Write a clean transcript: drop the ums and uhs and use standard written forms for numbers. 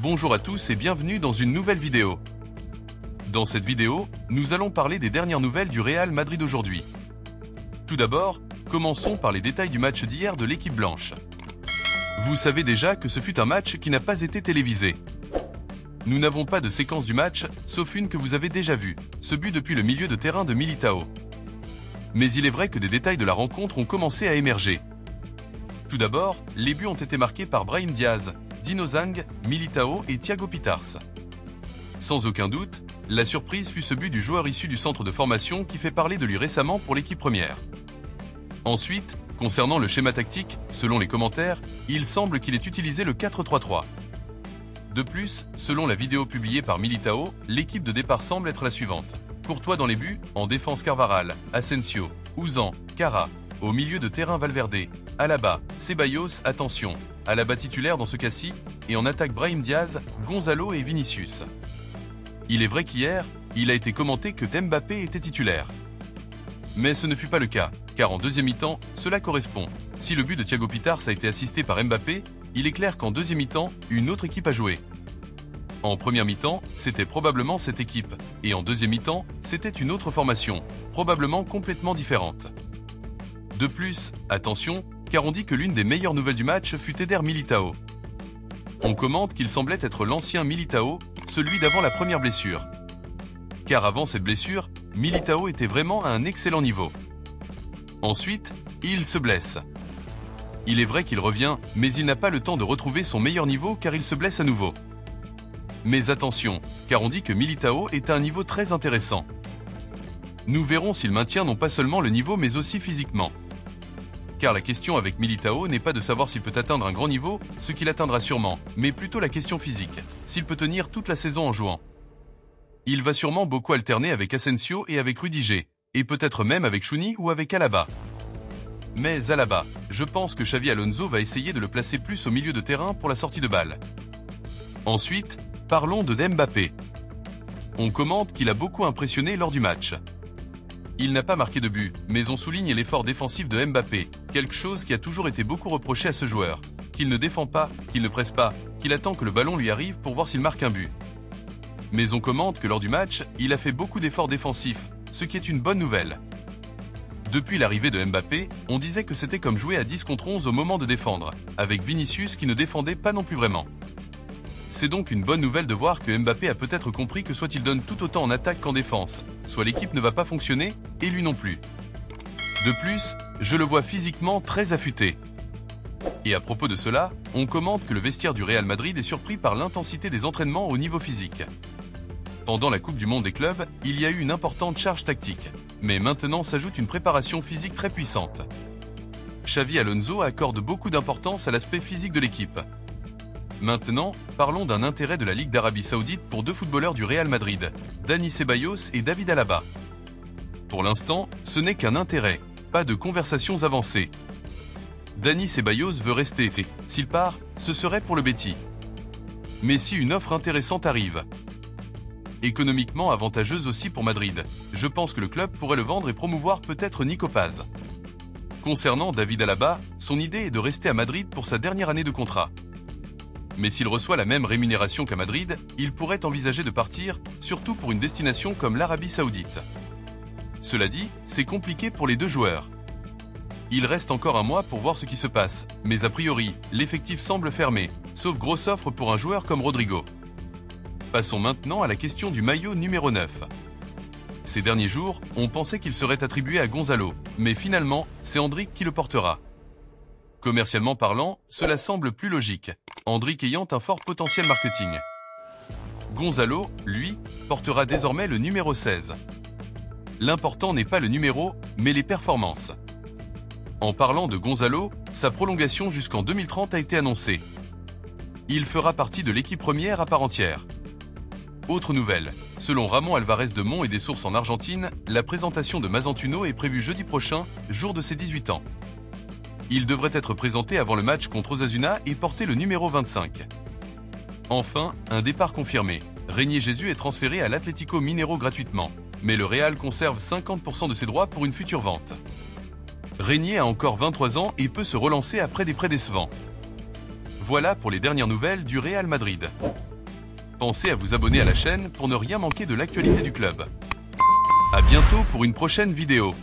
Bonjour à tous et bienvenue dans une nouvelle vidéo. Dans cette vidéo, nous allons parler des dernières nouvelles du Real Madrid aujourd'hui. Tout d'abord, commençons par les détails du match d'hier de l'équipe blanche. Vous savez déjà que ce fut un match qui n'a pas été télévisé. Nous n'avons pas de séquence du match, sauf une que vous avez déjà vue, ce but depuis le milieu de terrain de Militao. Mais il est vrai que des détails de la rencontre ont commencé à émerger. Tout d'abord, les buts ont été marqués par Brahim Diaz, Dino Zhang, Militao et Thiago Pitars. Sans aucun doute, la surprise fut ce but du joueur issu du centre de formation qui fait parler de lui récemment pour l'équipe première. Ensuite, concernant le schéma tactique, selon les commentaires, il semble qu'il ait utilisé le 4-3-3. De plus, selon la vidéo publiée par Militao, l'équipe de départ semble être la suivante. Courtois dans les buts, en défense Carvajal, Asensio, Ouzan, Cara, au milieu de terrain Valverde, Alaba, Ceballos, attention, Alaba titulaire dans ce cas-ci, et en attaque Brahim Diaz, Gonzalo et Vinicius. Il est vrai qu'hier, il a été commenté que Mbappé était titulaire. Mais ce ne fut pas le cas, car en deuxième mi-temps, cela correspond. Si le but de Thiago Pitars a été assisté par Mbappé, il est clair qu'en deuxième mi-temps, une autre équipe a joué. En première mi-temps, c'était probablement cette équipe, et en deuxième mi-temps, c'était une autre formation, probablement complètement différente. De plus, attention, car on dit que l'une des meilleures nouvelles du match fut Eder Militao. On commente qu'il semblait être l'ancien Militao, celui d'avant la première blessure. Car avant cette blessure, Militao était vraiment à un excellent niveau. Ensuite, il se blesse. Il est vrai qu'il revient, mais il n'a pas le temps de retrouver son meilleur niveau car il se blesse à nouveau. Mais attention, car on dit que Militao est à un niveau très intéressant. Nous verrons s'il maintient non pas seulement le niveau mais aussi physiquement. Car la question avec Militao n'est pas de savoir s'il peut atteindre un grand niveau, ce qu'il atteindra sûrement, mais plutôt la question physique, s'il peut tenir toute la saison en jouant. Il va sûrement beaucoup alterner avec Asensio et avec Rudiger, et peut-être même avec Chouni ou avec Alaba. Mais Alaba, je pense que Xavi Alonso va essayer de le placer plus au milieu de terrain pour la sortie de balle. Ensuite, parlons de Mbappé. On commente qu'il a beaucoup impressionné lors du match. Il n'a pas marqué de but, mais on souligne l'effort défensif de Mbappé, quelque chose qui a toujours été beaucoup reproché à ce joueur, qu'il ne défend pas, qu'il ne presse pas, qu'il attend que le ballon lui arrive pour voir s'il marque un but. Mais on commente que lors du match, il a fait beaucoup d'efforts défensifs, ce qui est une bonne nouvelle. Depuis l'arrivée de Mbappé, on disait que c'était comme jouer à 10 contre 11 au moment de défendre, avec Vinicius qui ne défendait pas non plus vraiment. C'est donc une bonne nouvelle de voir que Mbappé a peut-être compris que soit il donne tout autant en attaque qu'en défense, soit l'équipe ne va pas fonctionner, et lui non plus. De plus, je le vois physiquement très affûté. Et à propos de cela, on commente que le vestiaire du Real Madrid est surpris par l'intensité des entraînements au niveau physique. Pendant la Coupe du Monde des clubs, il y a eu une importante charge tactique, mais maintenant s'ajoute une préparation physique très puissante. Xavi Alonso accorde beaucoup d'importance à l'aspect physique de l'équipe. Maintenant, parlons d'un intérêt de la Ligue d'Arabie Saoudite pour deux footballeurs du Real Madrid, Dani Ceballos et David Alaba. Pour l'instant, ce n'est qu'un intérêt, pas de conversations avancées. Dani Ceballos veut rester et, s'il part, ce serait pour le Betis. Mais si une offre intéressante arrive, économiquement avantageuse aussi pour Madrid, je pense que le club pourrait le vendre et promouvoir peut-être Nico Paz. Concernant David Alaba, son idée est de rester à Madrid pour sa dernière année de contrat. Mais s'il reçoit la même rémunération qu'à Madrid, il pourrait envisager de partir, surtout pour une destination comme l'Arabie Saoudite. Cela dit, c'est compliqué pour les deux joueurs. Il reste encore un mois pour voir ce qui se passe, mais a priori, l'effectif semble fermé, sauf grosse offre pour un joueur comme Rodrigo. Passons maintenant à la question du maillot numéro 9. Ces derniers jours, on pensait qu'il serait attribué à Gonzalo, mais finalement, c'est Endrick qui le portera. Commercialement parlant, cela semble plus logique, Endrick ayant un fort potentiel marketing. Gonzalo, lui, portera désormais le numéro 16. L'important n'est pas le numéro, mais les performances. En parlant de Gonzalo, sa prolongation jusqu'en 2030 a été annoncée. Il fera partie de l'équipe première à part entière. Autre nouvelle, selon Ramon Alvarez de Mon et des sources en Argentine, la présentation de Mazantuno est prévue jeudi prochain, jour de ses 18 ans. Il devrait être présenté avant le match contre Osasuna et porter le numéro 25. Enfin, un départ confirmé. Régnier Jésus est transféré à l'Atlético Mineiro gratuitement, mais le Real conserve 50% de ses droits pour une future vente. Régnier a encore 23 ans et peut se relancer après des prêts décevants. Voilà pour les dernières nouvelles du Real Madrid. Pensez à vous abonner à la chaîne pour ne rien manquer de l'actualité du club. À bientôt pour une prochaine vidéo.